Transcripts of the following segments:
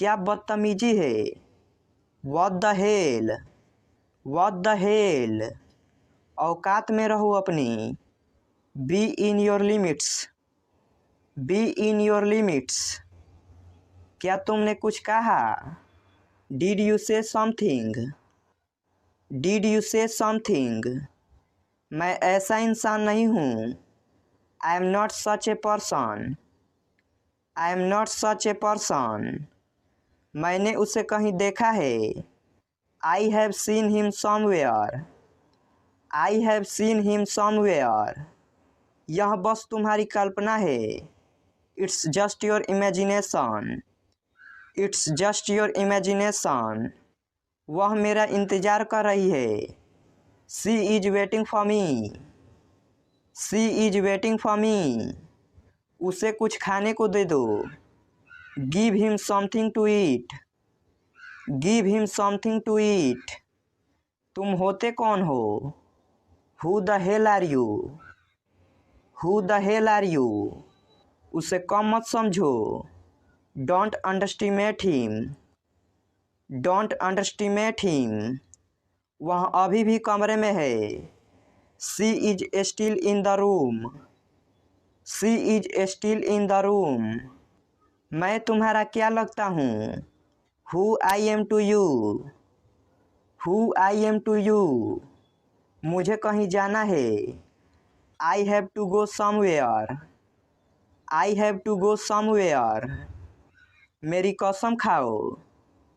क्या बदतमीजी है। What the hell, what the hell. औकात में रहो अपनी। Be in your limits, be in your limits. क्या तुमने कुछ कहा। डिड यू से समथिंग, डिड यू से समथिंग। मैं ऐसा इंसान नहीं हूँ। I am not such a person, I am not such a person. मैंने उसे कहीं देखा है। I have seen him somewhere, I have seen him somewhere. यह बस तुम्हारी कल्पना है। It's just your imagination, it's just your imagination. वह मेरा इंतज़ार कर रही है। She is waiting for me, she is waiting for me. उसे कुछ खाने को दे दो। Give him something to eat, give him something to eat. तुम होते कौन हो। Who the hell are you, who the hell are you. उसे कम मत समझो। Don't underestimate him, don't underestimate him. वह अभी भी कमरे में है। She is still in the room, she is still in the room. मैं तुम्हारा क्या लगता हूँ। Who I am to you, who I am to you. मुझे कहीं जाना है। I have to go somewhere, I have to go somewhere. मेरी कसम खाओ।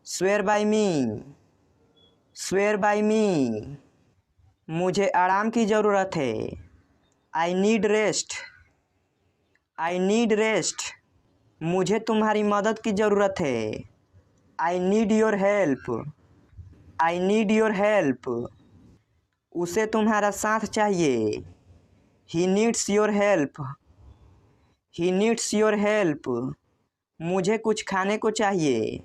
Swear by me, swear by me. मुझे आराम की ज़रूरत है। I need rest, I need rest. मुझे तुम्हारी मदद की ज़रूरत है। I need your help, I need your help. उसे तुम्हारा साथ चाहिए। He needs your help, he needs your help. मुझे कुछ खाने को चाहिए।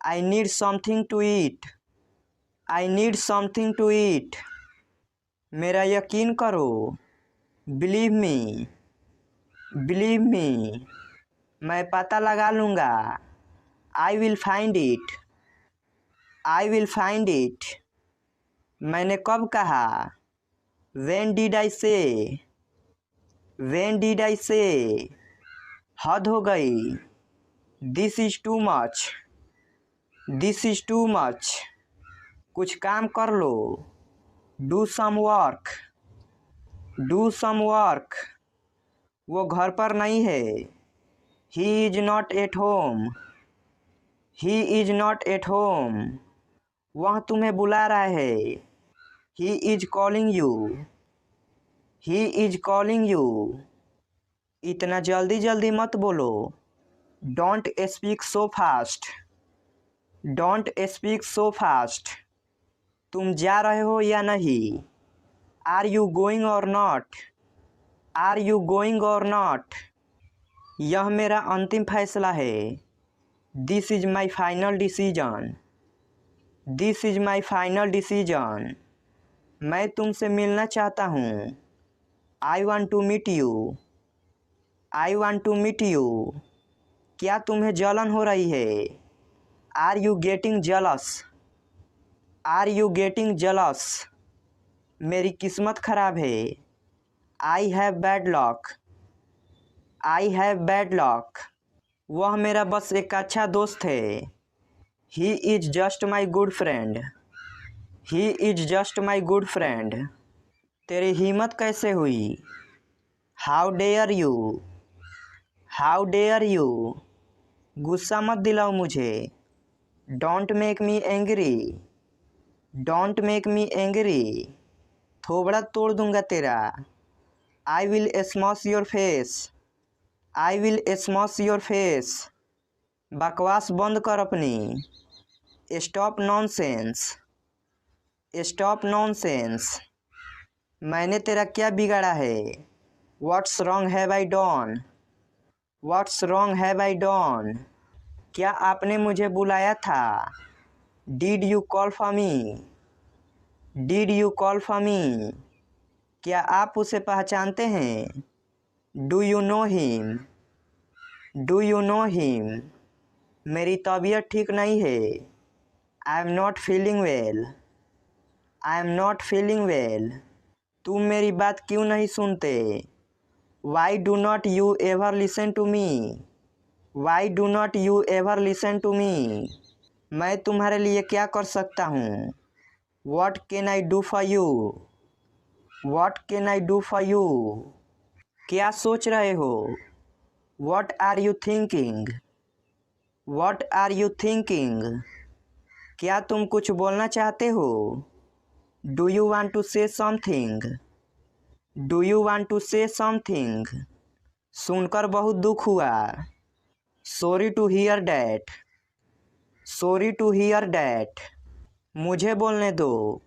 I need something to eat, I need something to eat. मेरा यकीन करो। Believe me, believe me. मैं पता लगा लूँगा। I will find it, I will find it. मैंने कब कहा। व्हेन डिड आई से, व्हेन डिड आई से। हद हो गई। This is too much, this is too much. कुछ काम कर लो। Do some work, do some work. वो घर पर नहीं है। He is not at home, he is not at home. वह तुम्हें बुला रहा है। He is calling you, he is calling you. इतना जल्दी जल्दी मत बोलो। Don't speak so fast, don't speak so fast. तुम जा रहे हो या नहीं। Are you going or not, are you going or not. यह मेरा अंतिम फैसला है। This is my final decision, this is my final decision. मैं तुमसे मिलना चाहता हूँ। I want to meet you, I want to meet you. क्या तुम्हें जलन हो रही है। Are you getting jealous, are you getting jealous. मेरी किस्मत खराब है। I have bad luck, I have bad luck. वह मेरा बस एक अच्छा दोस्त है। He is just my good friend, he is just my good friend. तेरी हिम्मत कैसे हुई। How dare you, how dare you. गुस्सा मत दिलाओ मुझे। Don't make me angry, don't make me angry. थोबड़ा तोड़ दूंगा तेरा। I will smash your face, I will smash your face. बकवास बंद कर अपनी। Stop nonsense, stop nonsense. मैंने तेरा क्या बिगाड़ा है। What's wrong have I done, what's wrong have I done. क्या आपने मुझे बुलाया था। Did you call for me, did you call for me. क्या आप उसे पहचानते हैं। Do you know him, do you know him. मेरी तबीयत ठीक नहीं है। I am not feeling well. I am not feeling well. तुम मेरी बात क्यों नहीं सुनते? Why do not you ever listen to me? Why do not you ever listen to me? मैं तुम्हारे लिए क्या कर सकता हूँ? What can I do for you? What can I do for you? क्या सोच रहे हो? What are you thinking? What are you thinking? क्या तुम कुछ बोलना चाहते हो? Do you want to say something? Do you want to say something? सुनकर बहुत दुख हुआ। Sorry to hear that. Sorry to hear that. मुझे बोलने दो।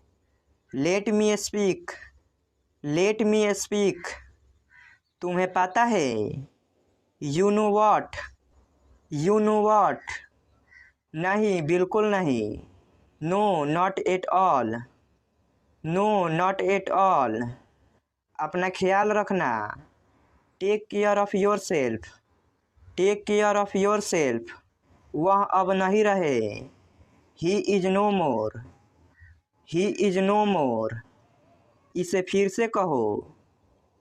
Let me speak. Let me speak. तुम्हें पता है? You know what? You know what? नहीं, बिल्कुल नहीं। No not at all. No not at all. अपना ख्याल रखना। Take care of yourself. Take care of yourself. वह अब नहीं रहे। He is no more. He is no more. इसे फिर से कहो।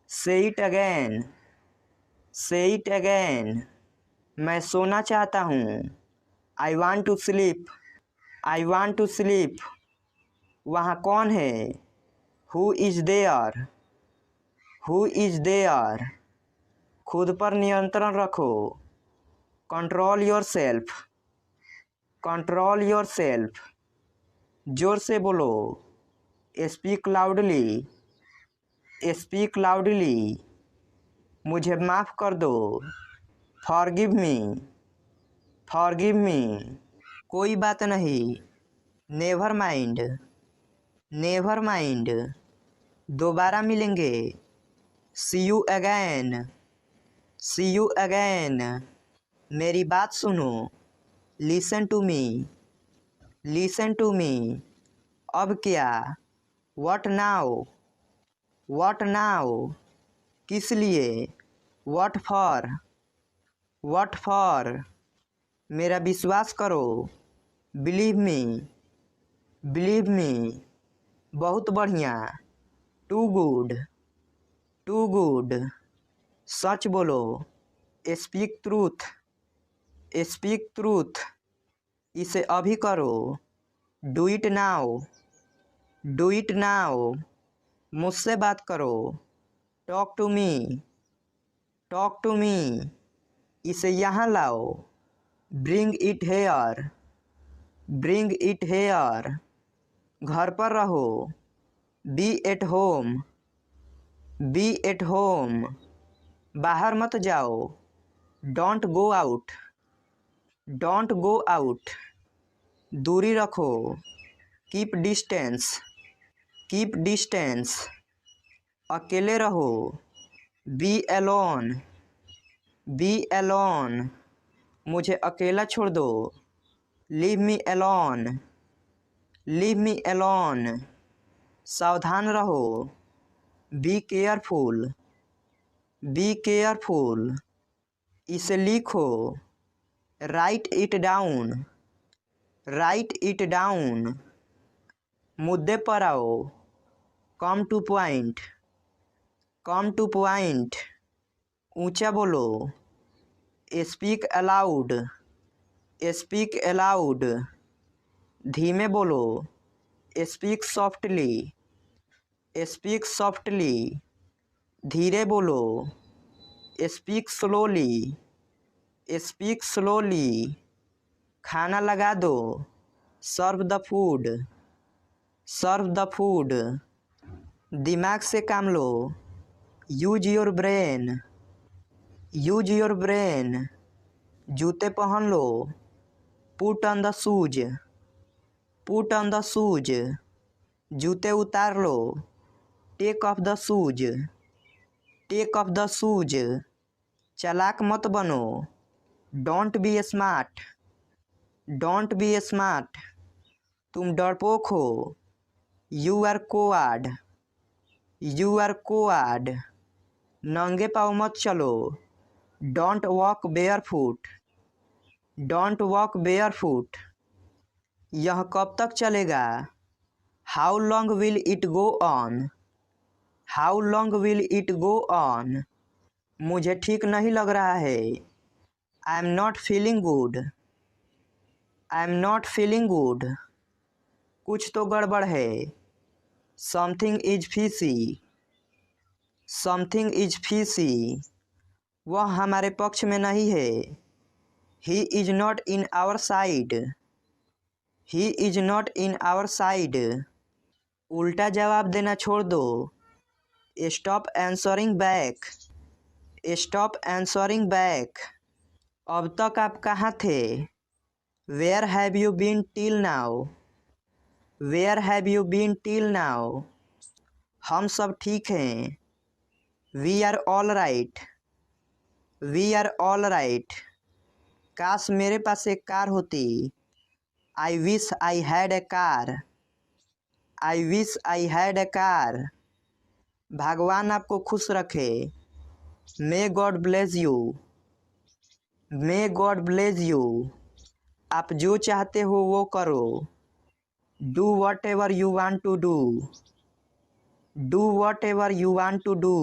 Say it again. Say it again. मैं सोना चाहता हूँ। I want to sleep. I want to sleep. वहाँ कौन है? Who is there? Who is there? खुद पर नियंत्रण रखो। Control yourself. Control yourself. जोर से बोलो। Speak loudly. Speak loudly. मुझे माफ़ कर दो। Forgive me. Forgive me. कोई बात नहीं। Never mind. Never mind. दोबारा मिलेंगे। See you again. See you again. मेरी बात सुनो। Listen to me. Listen to me. अब क्या? What now? What now? किस लिए? What for? What for? मेरा विश्वास करो। Believe me. Believe me. बहुत बढ़िया। Too good. Too good. सच बोलो। Speak truth. Speak truth. इसे अभी करो। Do it now. Do it now. मुझसे बात करो। Talk to me. Talk to me. इसे यहाँ लाओ। Bring it here. Bring it here. घर पर रहो। Be at home. Be at home. बाहर मत जाओ। Don't go out. Don't go out. दूरी रखो। Keep distance. Keep distance. अकेले रहो। Be alone. Be Elon. मुझे अकेला छोड़ दो। Leave me alone. Leave me alone. सावधान रहो। Be careful. Be careful. इसे लिखो। Write it down. Write it down. मुद्दे पर आओ। Come to point. Come to point. ऊंचा बोलो। Speak aloud. Speak aloud. धीमे बोलो। Speak softly. Speak softly. धीरे बोलो। Speak slowly. Speak slowly. खाना लगा दो। Serve the food. Serve the food. दिमाग से काम लो। Use your brain. Use your brain. जूते पहन लो। Put on the shoes. Put on the shoes. जूते उतार लो। Take off the shoes. Take off the shoes. चालाक मत बनो। Don't be smart. Don't be smart. तुम डरपोक हो। You are coward. You are coward. नंगे पाँव मत चलो। Don't walk barefoot. Don't walk barefoot. यह कब तक चलेगा? How long will it go on? How long will it go on? मुझे ठीक नहीं लग रहा है। I am not feeling good. I am not feeling good. कुछ तो गड़बड़ है। Something is fishy. Something is fishy. वह हमारे पक्ष में नहीं है। He is not in our side. He is not in our side. उल्टा जवाब देना छोड़ दो। Stop answering back. Stop answering back. अब तक आप कहाँ थे? Where have you been till now? Where have you been till now? हम सब ठीक हैं। We are all right. We are all right. काश मेरे पास एक कार होती। I wish I had a car. I wish I had a car. भगवान आपको खुश रखे। May God bless you. May God bless you. आप जो चाहते हो वो करो। Do whatever you want to do. Do whatever you want to do.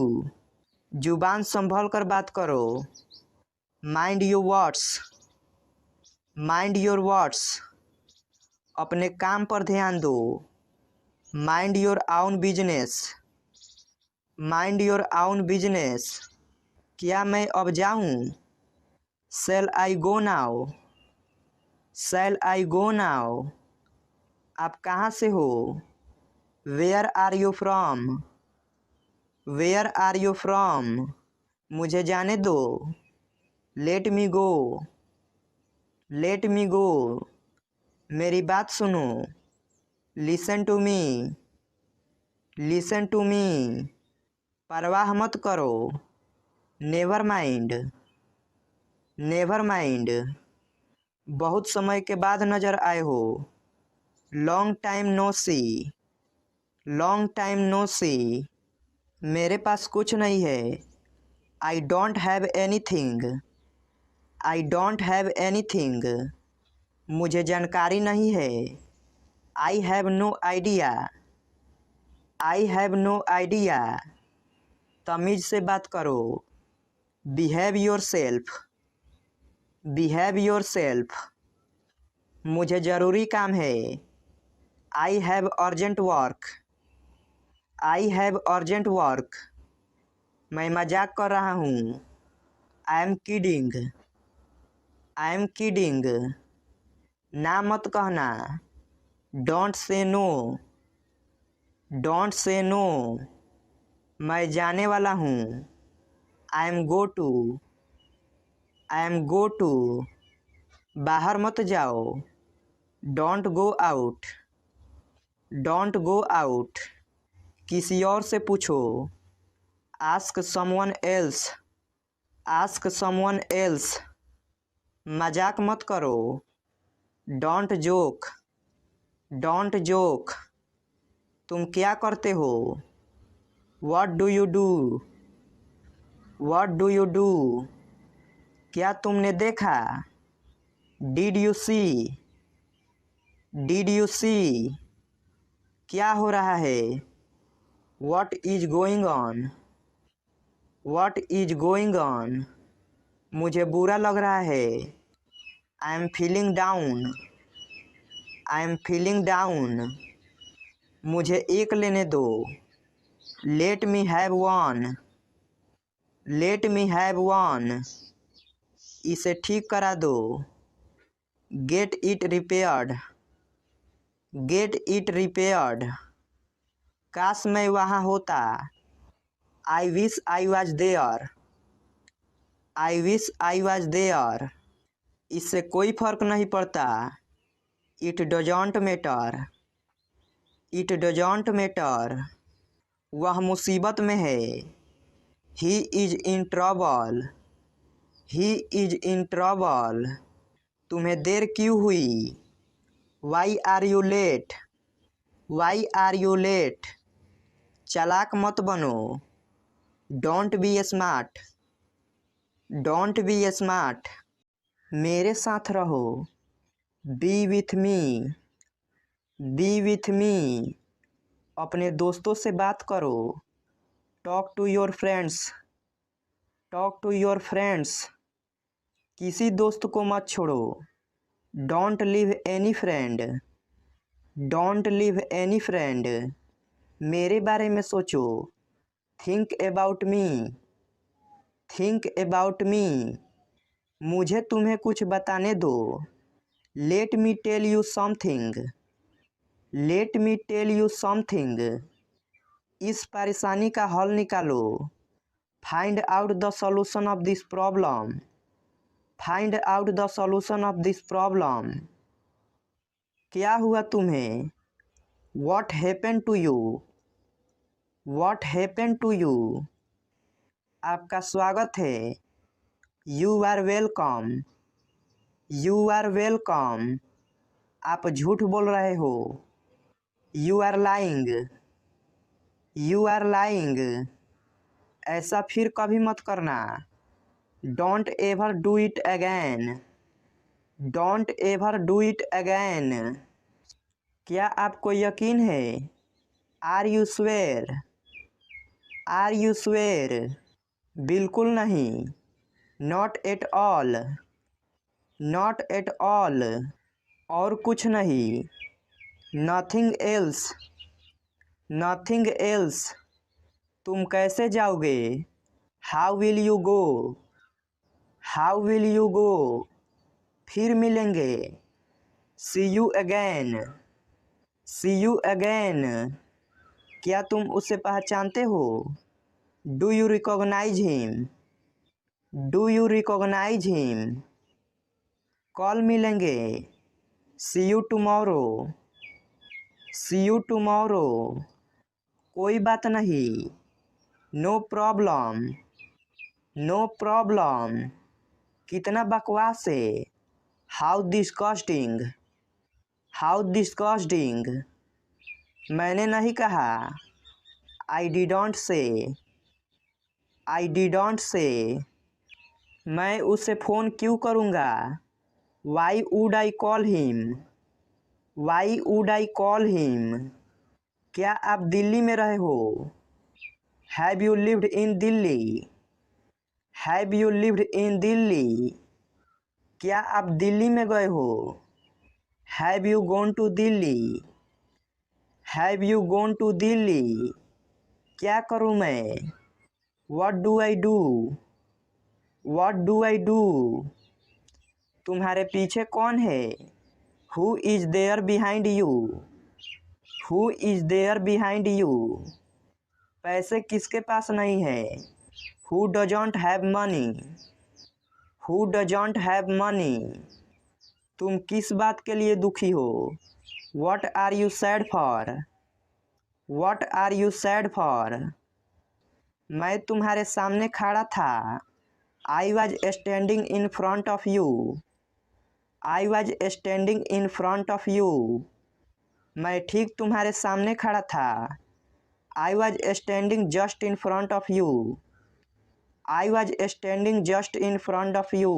जुबान संभल कर बात करो। Mind your words. Mind your words. अपने काम पर ध्यान दो। Mind your own business. Mind your own business. क्या मैं अब जाऊं? Shall I go now? Shall I go now? आप कहाँ से हो? Where are you from? Where are you from? मुझे जाने दो। Let me go. Let me go. मेरी बात सुनो। Listen to me. Listen to me. परवाह मत करो। Never mind. Never mind. बहुत समय के बाद नजर आए हो। Long time no see. Long time no see. मेरे पास कुछ नहीं है। I don't have anything. I don't have anything. मुझे जानकारी नहीं है। I have no idea. I have no idea. तमीज से बात करो। Behave yourself. Behave yourself. मुझे ज़रूरी काम है। I have urgent work. I have urgent work. मैं मजाक कर रहा हूँ। I am kidding. I am kidding. ना मत कहना। Don't say no. Don't say no. मैं जाने वाला हूँ। I am go to. I am go to. बाहर मत जाओ। Don't go out. Don't go out. किसी और से पूछो। Ask someone else. Ask someone else. मजाक मत करो। Don't joke. Don't joke. तुम क्या करते हो? What do you do? What do you do? क्या तुमने देखा? Did you see? Did you see? क्या हो रहा है? What is going on? What is going on? मुझे बुरा लग रहा है। I am feeling down. I am feeling down. मुझे एक लेने दो। Let me have one. Let me have one. इसे ठीक करा दो। Get it repaired. Get it repaired. काश मैं वहाँ होता। I wish I was there. I wish I was there. इससे कोई फर्क नहीं पड़ता। It doesn't matter. It doesn't matter. वह मुसीबत में है। He is in trouble. He is in trouble. तुम्हें देर क्यों हुई? Why are you late? Why are you late? चालाक मत बनो। Don't be smart. Don't be smart. मेरे साथ रहो। Be with me. Be with me. अपने दोस्तों से बात करो। Talk to your friends. Talk to your friends. किसी दोस्त को मत छोड़ो। Don't leave any friend. Don't leave any friend. मेरे बारे में सोचो। Think about me. Think about me. मुझे तुम्हें कुछ बताने दो। Let me tell you something. Let me tell you something. इस परेशानी का हल निकालो। Find out the solution of this problem. Find out the solution of this problem. क्या हुआ तुम्हें? What happened to you? What happened to you? आपका स्वागत है। You are welcome. You are welcome. आप झूठ बोल रहे हो। You are lying. You are lying. ऐसा फिर कभी मत करना। Don't ever do it again. Don't ever do it again. क्या आपको यकीन है? Are you swear? Are you swear? बिल्कुल नहीं। Not at all. Not at all. और कुछ नहीं। Nothing else. Nothing else. तुम कैसे जाओगे? How will you go? How will you go? फिर मिलेंगे। See you again. See you again. क्या तुम उसे पहचानते हो? Do you recognize him? Do you recognize him? कल मिलेंगे। See you tomorrow. See you tomorrow. कोई बात नहीं। No problem. No problem. कितना बकवास है। How disgusting. How disgusting. मैंने नहीं कहा। I didn't say. I didn't say. मैं उसे फ़ोन क्यों करूँगा? Why would I call him? Why would I call him? क्या आप दिल्ली में रहे हो? Have you lived in Delhi? Have you lived in Delhi? क्या आप दिल्ली में गए हो? Have you gone to Delhi? Have you gone to Delhi? क्या करूँ मैं? What do I do? What do I do? तुम्हारे पीछे कौन है? Who is there behind you? Who is there behind you? पैसे किसके पास नहीं है? Who doesn't have money? Who doesn't have money? तुम किस बात के लिए दुखी हो? What are you sad for? What are you sad for? मैं तुम्हारे सामने खड़ा था। I was standing in front of you. I was standing in front of you. मैं ठीक तुम्हारे सामने खड़ा था। I was standing just in front of you. I was standing just in front of you.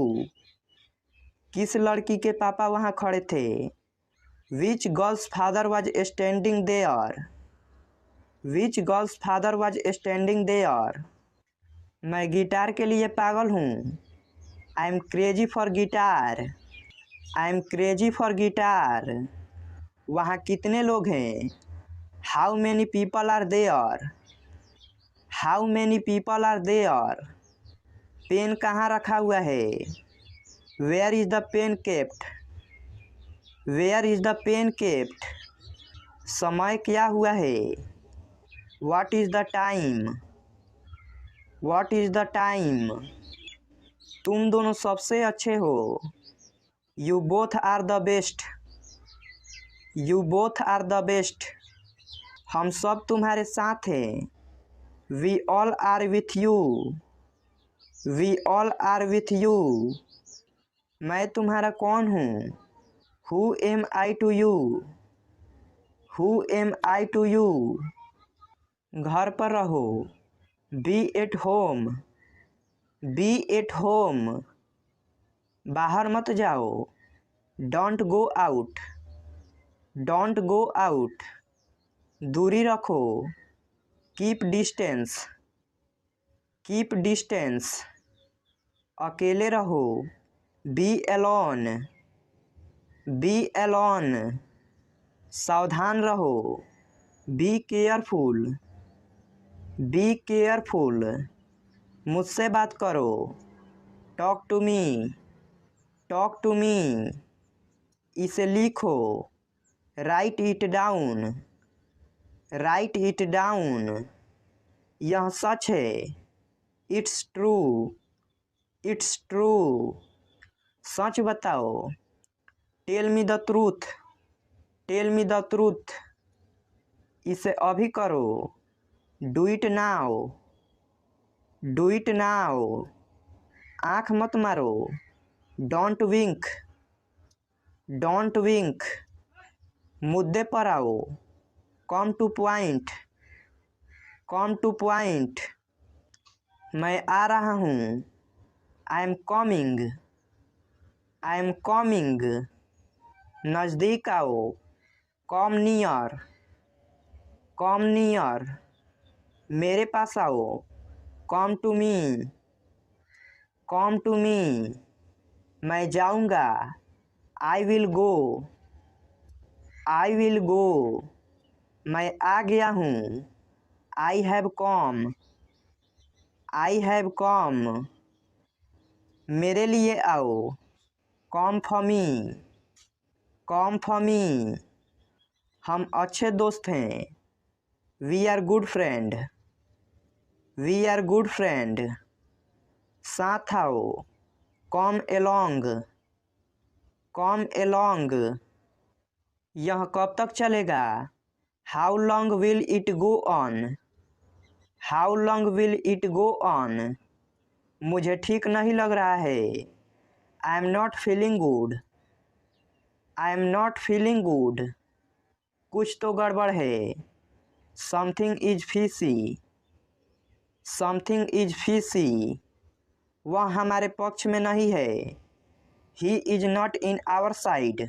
किस लड़की के पापा वहाँ खड़े थे? Which girl's father was standing there? Which girl's father was standing there? मैं गिटार के लिए पागल हूँ। I am crazy for guitar. I am crazy for guitar. वहाँ कितने लोग हैं? How many people are there? How many people are there? Pen कहाँ रखा हुआ है? Where is the pen kept? Where is the pen kept? समय क्या हुआ है? What is the time? What is the time? तुम दोनों सबसे अच्छे हो। You both are the best. You both are the best. हम सब तुम्हारे साथ हैं। We all are with you. We all are with you. मैं तुम्हारा कौन हूँ? Who am I to you? Who am I to you? घर पर रहो। Be at home. Be at home. बाहर मत जाओ। Don't go out. Don't go out. दूरी रखो। Keep distance. Keep distance. अकेले रहो। Be alone. Be alone. सावधान रहो। Be careful. Be careful. मुझसे बात करो। Talk to me. Talk to me. इसे लिखो। Write it down. Write it down. यह सच है। It's true. It's true. सच बताओ। Tell me the truth. Tell me the truth. इसे अभी करो। Do it now. Do it now. आँख मत मारो। Don't wink. Don't wink. मुद्दे पर आओ। Come to point. Come to point. मैं आ रहा हूँ। I am coming. I am coming. नज़दीक आओ। Come near. Come near. मेरे पास आओ। Come to me. Come to me. मैं जाऊँगा। I will go. I will go. मैं आ गया हूँ। I have come. I have come. मेरे लिए आओ। Come for me. Come for me. हम अच्छे दोस्त हैं। We are good friend. We are good friend. साथ आओ। Come along. Come along. यह कब तक चलेगा? How long will it go on? How long will it go on? मुझे ठीक नहीं लग रहा है। I am not feeling good. I am not feeling good. कुछ तो गड़बड़ है। Something is fishy. Something is fishy. वह हमारे पक्ष में नहीं है। He is not in our side.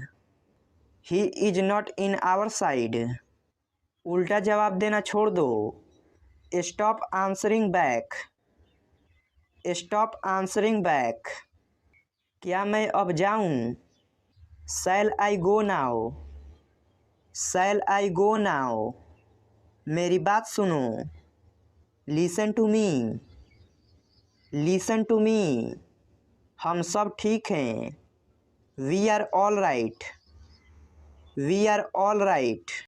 He is not in our side. उल्टा जवाब देना छोड़ दो। Stop answering back. Stop answering back. क्या मैं अब जाऊं? Shall I go now? Shall I go now? मेरी बात सुनो। Listen to me. Listen to me. हम सब ठीक हैं। We are all right. We are all right.